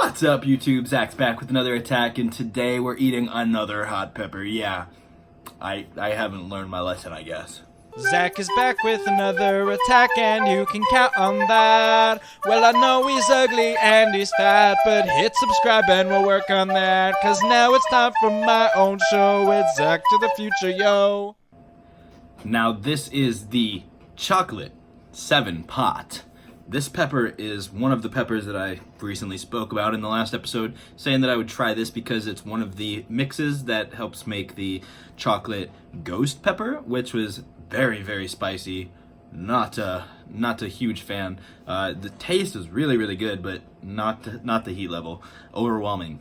What's up, YouTube? Zach's back with another attack, and today we're eating another hot pepper. Yeah, I haven't learned my lesson, I guess. Zach is back with another attack, and you can count on that. Well, I know he's ugly and he's fat, but hit subscribe and we'll work on that. Cause now it's time for my own show with Zach to the future, yo. Now this is the chocolate 7 pot. This pepper is one of the peppers that I recently spoke about in the last episode, saying that I would try this because it's one of the mixes that helps make the chocolate ghost pepper, which was very, very spicy. Not a huge fan. The taste is really, really good, but not the heat level. Overwhelming.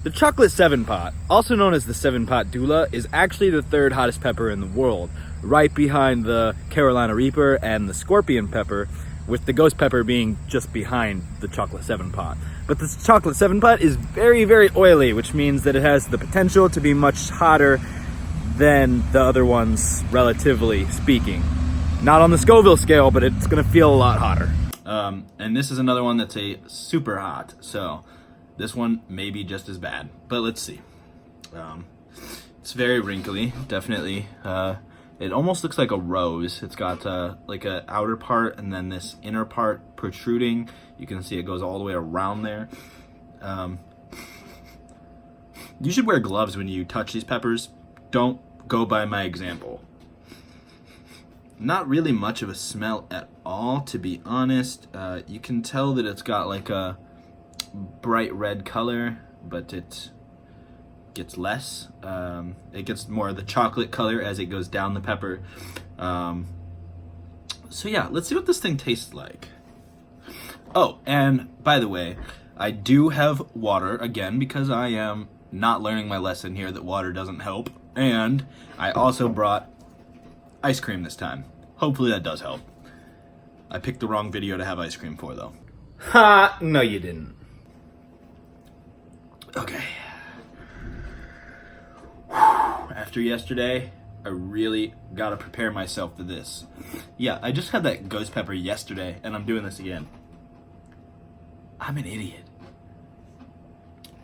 The chocolate 7 pot, also known as the 7 pot Douglah, is actually the third hottest pepper in the world, right behind the Carolina Reaper and the scorpion pepper, with the ghost pepper being just behind the chocolate 7 pot. But this chocolate 7 pot is very, very oily, which means that it has the potential to be much hotter than the other ones, relatively speaking. Not on the Scoville scale, but it's gonna feel a lot hotter. And this is another one that's a super hot, so this one may be just as bad, but let's see. It's very wrinkly, definitely. It almost looks like a rose. It's got like an outer part and then this inner part protruding. You can see it goes all the way around there. You should wear gloves when you touch these peppers. Don't go by my example. Not really much of a smell at all, to be honest. You can tell that it's got like a bright red color, but it gets less. It gets more of the chocolate color as it goes down the pepper. So yeah, let's see what this thing tastes like. Oh, and by the way, I do have water again because I am not learning my lesson here that water doesn't help. And I also brought ice cream this time. Hopefully that does help. I picked the wrong video to have ice cream for, though. Ha! No, you didn't. Okay. After yesterday, I really gotta prepare myself for this. Yeah, I just had that ghost pepper yesterday, and I'm doing this again. I'm an idiot.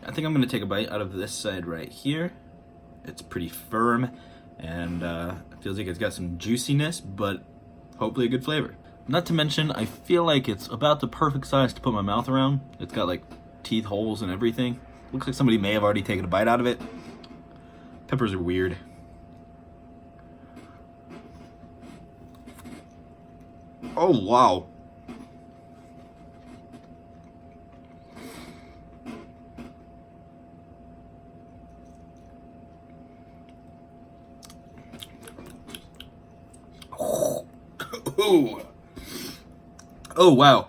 I think I'm gonna take a bite out of this side right here. It's pretty firm, and it feels like it's got some juiciness, but hopefully a good flavor. Not to mention, I feel like it's about the perfect size to put my mouth around. It's got like teeth holes and everything. Looks like somebody may have already taken a bite out of it. Peppers are weird. Oh, wow. Ooh. Oh, wow.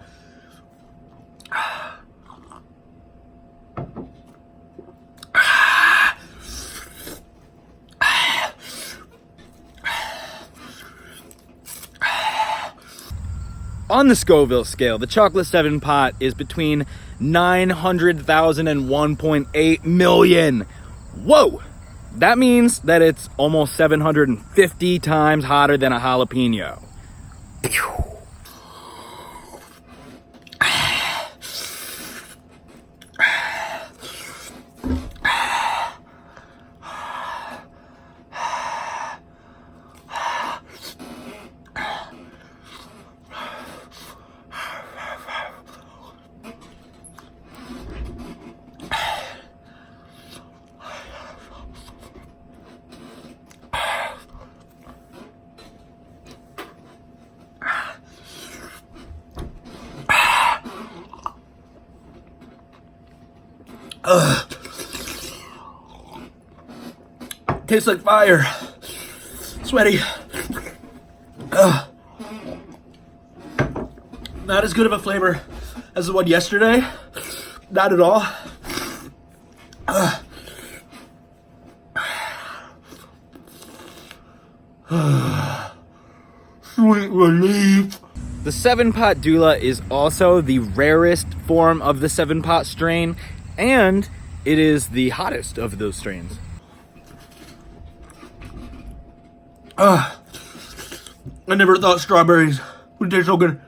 On the Scoville scale, the chocolate 7 pot is between 900,000 and 1.8 million. Whoa! That means that it's almost 750 times hotter than a jalapeno. Tastes like fire. Sweaty. Not as good of a flavor as the one yesterday. Not at all. Sweet relief. The 7 pot Douglah is also the rarest form of the 7 pot strain, and it is the hottest of those strains. I never thought strawberries would taste so good.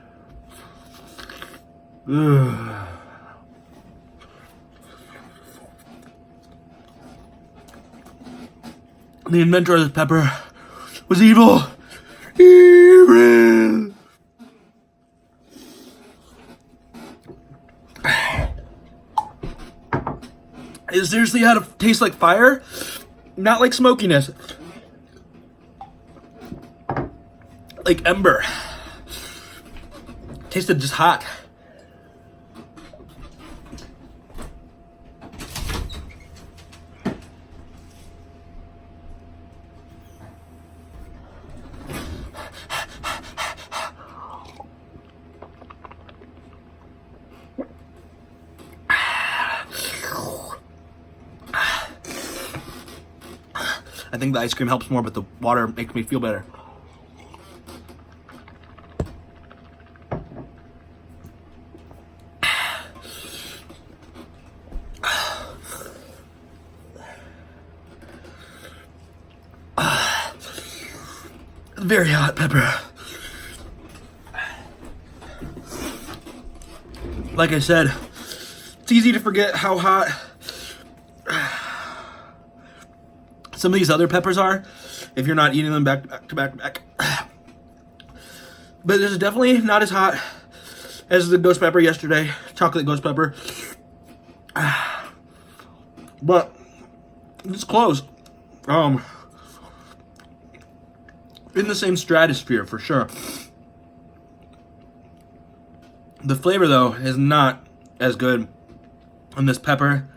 The inventor of this pepper was evil. Evil. It seriously had to taste like fire, not like smokiness. Like ember. Tasted just hot. I think the ice cream helps more, but the water makes me feel better. Very hot pepper. Like I said, it's easy to forget how hot some of these other peppers are if you're not eating them back to back. But this is definitely not as hot as the ghost pepper yesterday, chocolate ghost pepper. But it's close. In the same stratosphere for sure. The flavor though is not as good on this pepper.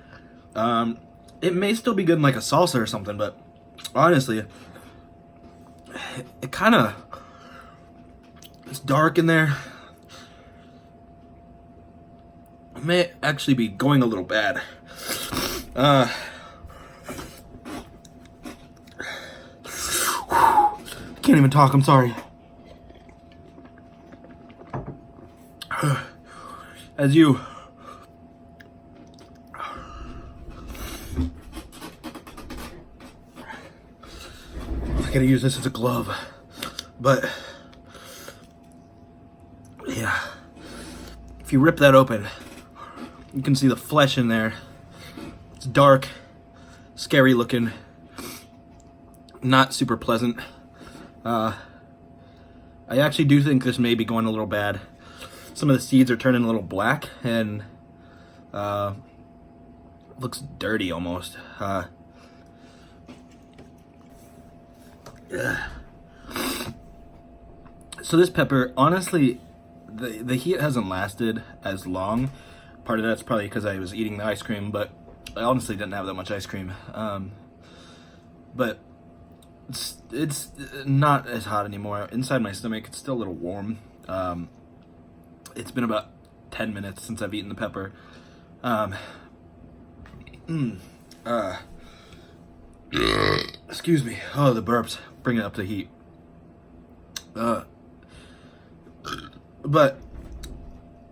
It may still be good in like a salsa or something, but honestly, it kind of, it's dark in there. It may actually be going a little bad. Can't even talk, I'm sorry. As you I gotta use this as a glove, but yeah, if you rip that open, you can see the flesh in there. It's dark, scary looking, not super pleasant. I actually do think this may be going a little bad. Some of the seeds are turning a little black and looks dirty almost. So this pepper, honestly, the heat hasn't lasted as long. Part of that's probably because I was eating the ice cream, but I honestly didn't have that much ice cream. But it's not as hot anymore. Inside my stomach, it's still a little warm. It's been about 10 minutes since I've eaten the pepper. Excuse me. Oh, the burps. Bringing up the heat. But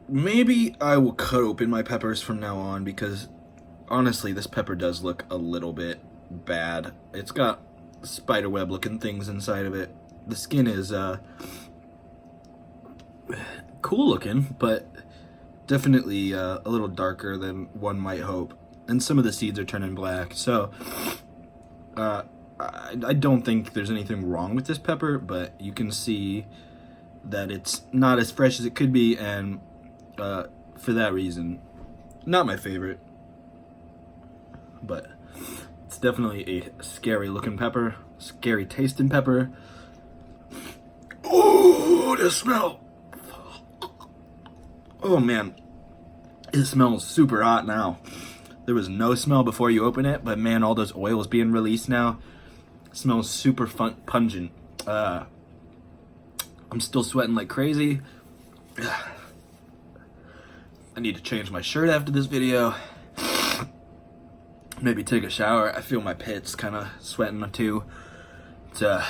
maybe I will cut open my peppers from now on, because honestly, this pepper does look a little bit bad. It's got spiderweb looking things inside of it. The skin is cool looking, but definitely a little darker than one might hope. And some of the seeds are turning black. So I don't think there's anything wrong with this pepper, but you can see that it's not as fresh as it could be, and for that reason, not my favorite. But it's definitely a scary looking pepper, scary tasting pepper. Oh, the smell. Oh man, it smells super hot now. There was no smell before you open it, but man, all those oils being released now. It smells super pungent. I'm still sweating like crazy. I need to change my shirt after this video. Maybe take a shower. I feel my pits kind of sweating too. It's a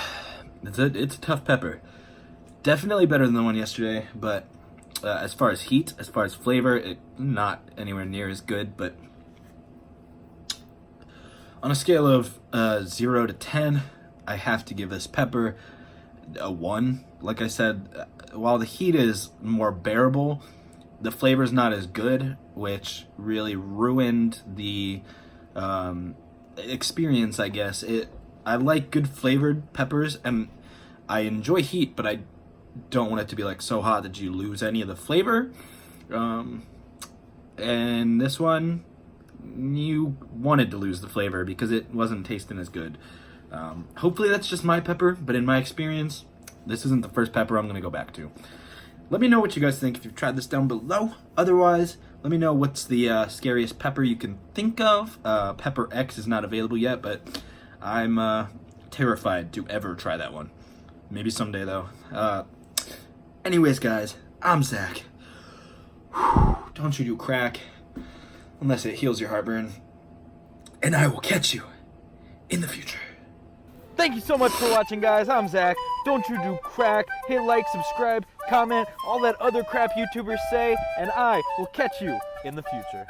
tough pepper. Definitely better than the one yesterday, but as far as heat, as far as flavor, it not anywhere near as good. But on a scale of 0 to 10, I have to give this pepper a 1. Like I said, while the heat is more bearable, the flavor's not as good, which really ruined the experience, I guess. I like good flavored peppers, and I enjoy heat, but I don't want it to be like so hot that you lose any of the flavor. And this one, you wanted to lose the flavor because it wasn't tasting as good. Hopefully that's just my pepper, but in my experience, this isn't the first pepper I'm going to go back to. Let me know what you guys think if you've tried this down below. Otherwise, let me know what's the scariest pepper you can think of. Pepper X is not available yet, but I'm terrified to ever try that one. Maybe someday, though. Anyways, guys, I'm Zach. Don't you do crack unless it heals your heartburn. And I will catch you in the future. Thank you so much for watching, guys. I'm Zach. Don't you do crack. Hit like, subscribe, comment, all that other crap YouTubers say, and I will catch you in the future.